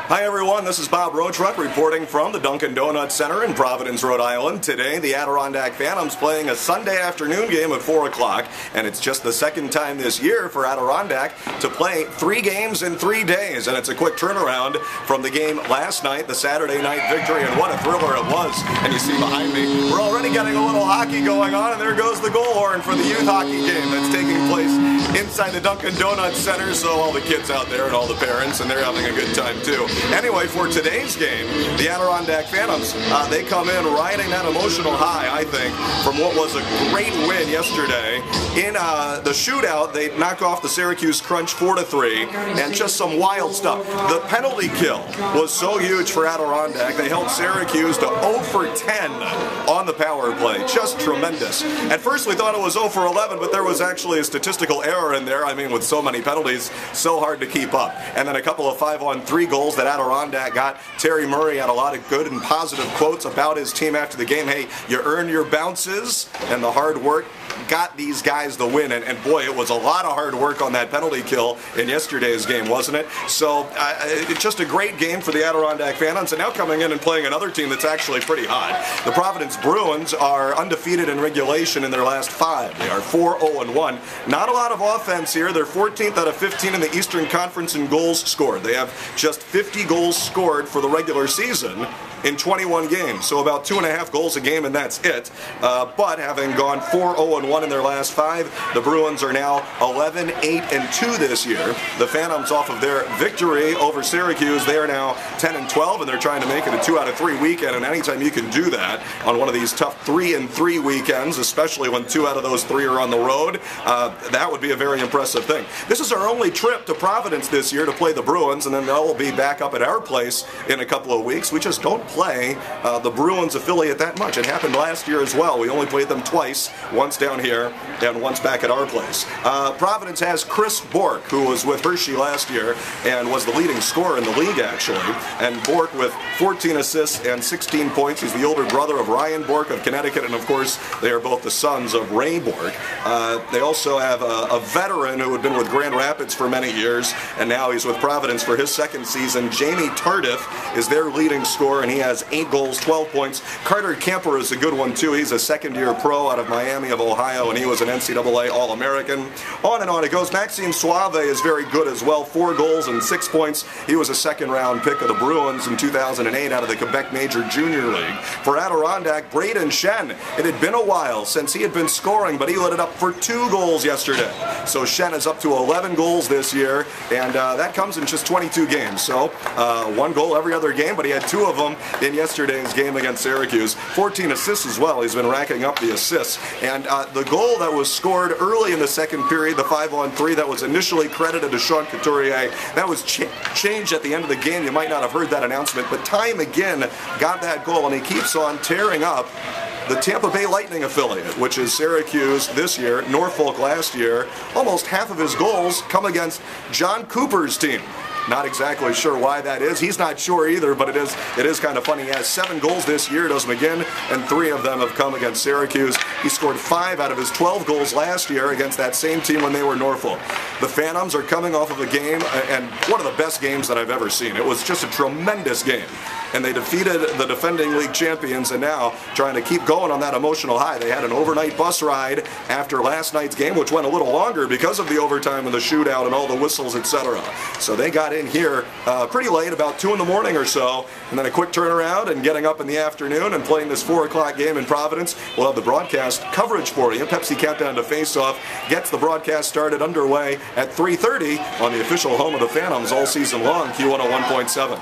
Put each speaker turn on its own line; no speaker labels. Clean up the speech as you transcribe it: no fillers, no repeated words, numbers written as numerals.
Hi everyone, this is Bob Rotruck reporting from the Dunkin' Donuts Center in Providence, Rhode Island. Today, the Adirondack Phantoms playing a Sunday afternoon game at 4 o'clock, and it's just the second time this year for Adirondack to play 3 games in 3 days, and it's a quick turnaround from the game last night, the Saturday night victory, and what a thriller it was. And you see behind me, we're already getting a little hockey going on, and there goes the goal horn for the youth hockey game that's taking place inside the Dunkin' Donuts Center, so all the kids out there and all the parents, and they're having a good time too. Anyway, for today's game, the Adirondack Phantoms, they come in riding that emotional high, I think, from what was a great win yesterday. In the shootout, they knock off the Syracuse Crunch 4-3, and just some wild stuff. The penalty kill was so huge for Adirondack, they held Syracuse to 0 for 10 on the power play. Just tremendous. At first, we thought it was 0 for 11, but there was actually a statistical error in there. I mean, with so many penalties, so hard to keep up. And then a couple of 5-on-3 goals that Adirondack got. Terry Murray had a lot of good and positive quotes about his team after the game. Hey, you earn your bounces, and the hard work got these guys the win. And boy, it was a lot of hard work on that penalty kill in yesterday's game, wasn't it? So it's just a great game for the Adirondack Phantoms, and now coming in and playing another team that's actually pretty hot. The Providence Bruins are undefeated in regulation in their last 5. They are 4-0-1. Not a lot of offense here. They're 14th out of 15 in the Eastern Conference in goals scored. They have just 50 goals scored for the regular season in 21 games, so about 2.5 goals a game, and that's it. But having gone 4-0-1 in their last 5, the Bruins are now 11-8-2 this year. The Phantoms, off of their victory over Syracuse, they are now 10-12, and they're trying to make it a 2 out of 3 weekend. And anytime you can do that on one of these tough 3-3 weekends, especially when 2 out of those 3 are on the road, that would be a very impressive thing. This is our only trip to Providence this year to play the Bruins, and then they'll be back up at our place in a couple of weeks. We just don't play the Bruins affiliate that much. It happened last year as well. We only played them twice, once down here and once back at our place. Providence has Chris Bork, who was with Hershey last year and was the leading scorer in the league, actually. And Bork with 14 assists and 16 points. He's the older brother of Ryan Bork of Connecticut, and of course they are both the sons of Ray Bork. They also have a veteran who had been with Grand Rapids for many years, and now he's with Providence for his second season. Jamie Tardif is their leading scorer, and he has 8 goals, 12 points. Carter Camper is a good one too. He's a second-year pro out of Miami of Ohio, and he was an NCAA All-American. On and on it goes. Maxime Suave is very good as well. 4 goals and 6 points. He was a second-round pick of the Bruins in 2008 out of the Quebec Major Junior League. For Adirondack, Braden Shen. It had been a while since he had been scoring, but he lit it up for 2 goals yesterday. So Shen is up to 11 goals this year, and that comes in just 22 games. So 1 goal every other game, but he had 2 of them in yesterday's game against Syracuse. 14 assists as well. He's been racking up the assists. And the goal that was scored early in the second period, the 5-on-3 that was initially credited to Sean Couturier, that was changed at the end of the game. You might not have heard that announcement, but Ty McGinn got that goal, and he keeps on tearing up the Tampa Bay Lightning affiliate, which is Syracuse this year, Norfolk last year. Almost half of his goals come against John Cooper's team. Not exactly sure why that is. He's not sure either, but it is kind of funny. He has 7 goals this year, does McGinn, and 3 of them have come against Syracuse. He scored 5 out of his 12 goals last year against that same team when they were Norfolk. The Phantoms are coming off of a game, and one of the best games that I've ever seen. It was just a tremendous game. And they defeated the defending league champions, and now trying to keep going on that emotional high. They had an overnight bus ride after last night's game, which went a little longer because of the overtime and the shootout and all the whistles, etc. So they got in here pretty late, about 2 in the morning or so, and then a quick turnaround and getting up in the afternoon and playing this 4 o'clock game in Providence. We'll have the broadcast coverage for you. Pepsi Countdown to Face-Off gets the broadcast started underway at 3:30 on the official home of the Phantoms all season long, Q101.7.